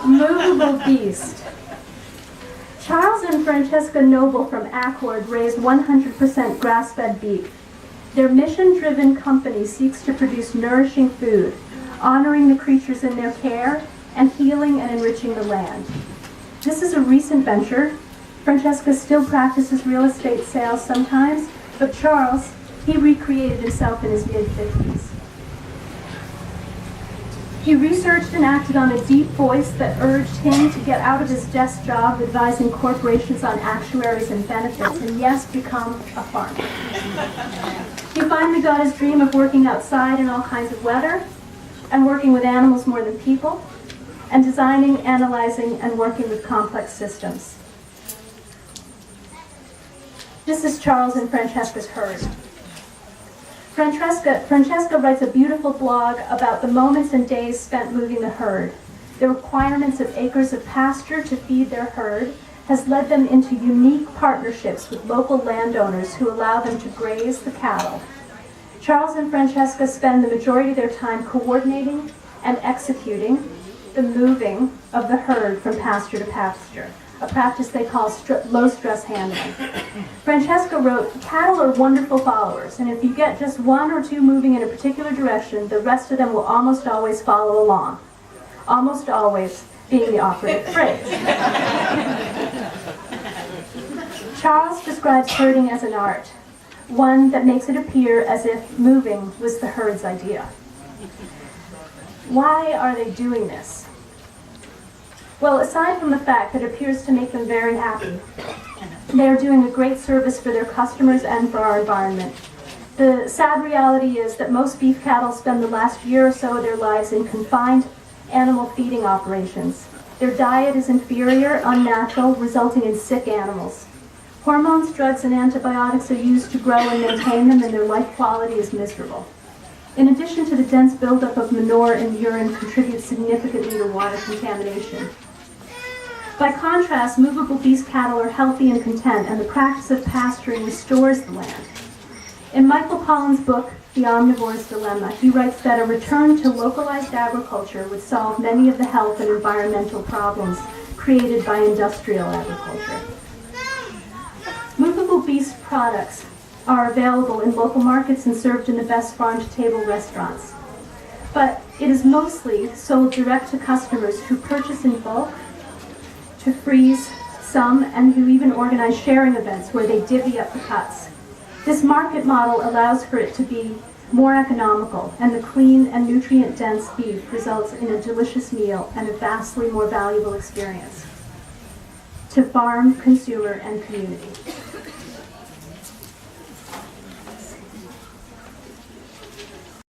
Movable beast. Charles and Francesca Noble from Accord raised 100% grass-fed beef. Their mission-driven company seeks to produce nourishing food, honoring the creatures in their care, and healing and enriching the land. This is a recent venture. Francesca still practices real estate sales sometimes, but Charles, he recreated himself in his mid-50s. He researched and acted on a deep voice that urged him to get out of his desk job advising corporations on actuaries and benefits, and yes, become a farmer. He finally got his dream of working outside in all kinds of weather, and working with animals more than people, and designing, analyzing, and working with complex systems. This is Charles and Francesca's herd. Francesca writes a beautiful blog about the moments and days spent moving the herd. The requirements of acres of pasture to feed their herd has led them into unique partnerships with local landowners who allow them to graze the cattle. Charles and Francesca spend the majority of their time coordinating and executing the moving of the herd from pasture to pasture, a practice they call low-stress handling. Francesca wrote, "Cattle are wonderful followers, and if you get just one or two moving in a particular direction, the rest of them will almost always follow along." Almost always being the operative phrase. Charles describes herding as an art, one that makes it appear as if moving was the herd's idea. Why are they doing this? Well, aside from the fact that it appears to make them very happy, they are doing a great service for their customers and for our environment. The sad reality is that most beef cattle spend the last year or so of their lives in confined animal feeding operations. Their diet is inferior, unnatural, resulting in sick animals. Hormones, drugs, and antibiotics are used to grow and maintain them, and their life quality is miserable. In addition to the dense buildup of manure and urine contributes significantly to water contamination. By contrast, movable beast cattle are healthy and content, and the practice of pasturing restores the land. In Michael Pollan's book, The Omnivore's Dilemma, he writes that a return to localized agriculture would solve many of the health and environmental problems created by industrial agriculture. Movable beast products are available in local markets and served in the best farm-to-table restaurants. But it is mostly sold direct to customers who purchase in bulk, to freeze some, and who even organize sharing events where they divvy up the cuts. This market model allows for it to be more economical, and the clean and nutrient-dense beef results in a delicious meal and a vastly more valuable experience to farm, consumer, and community.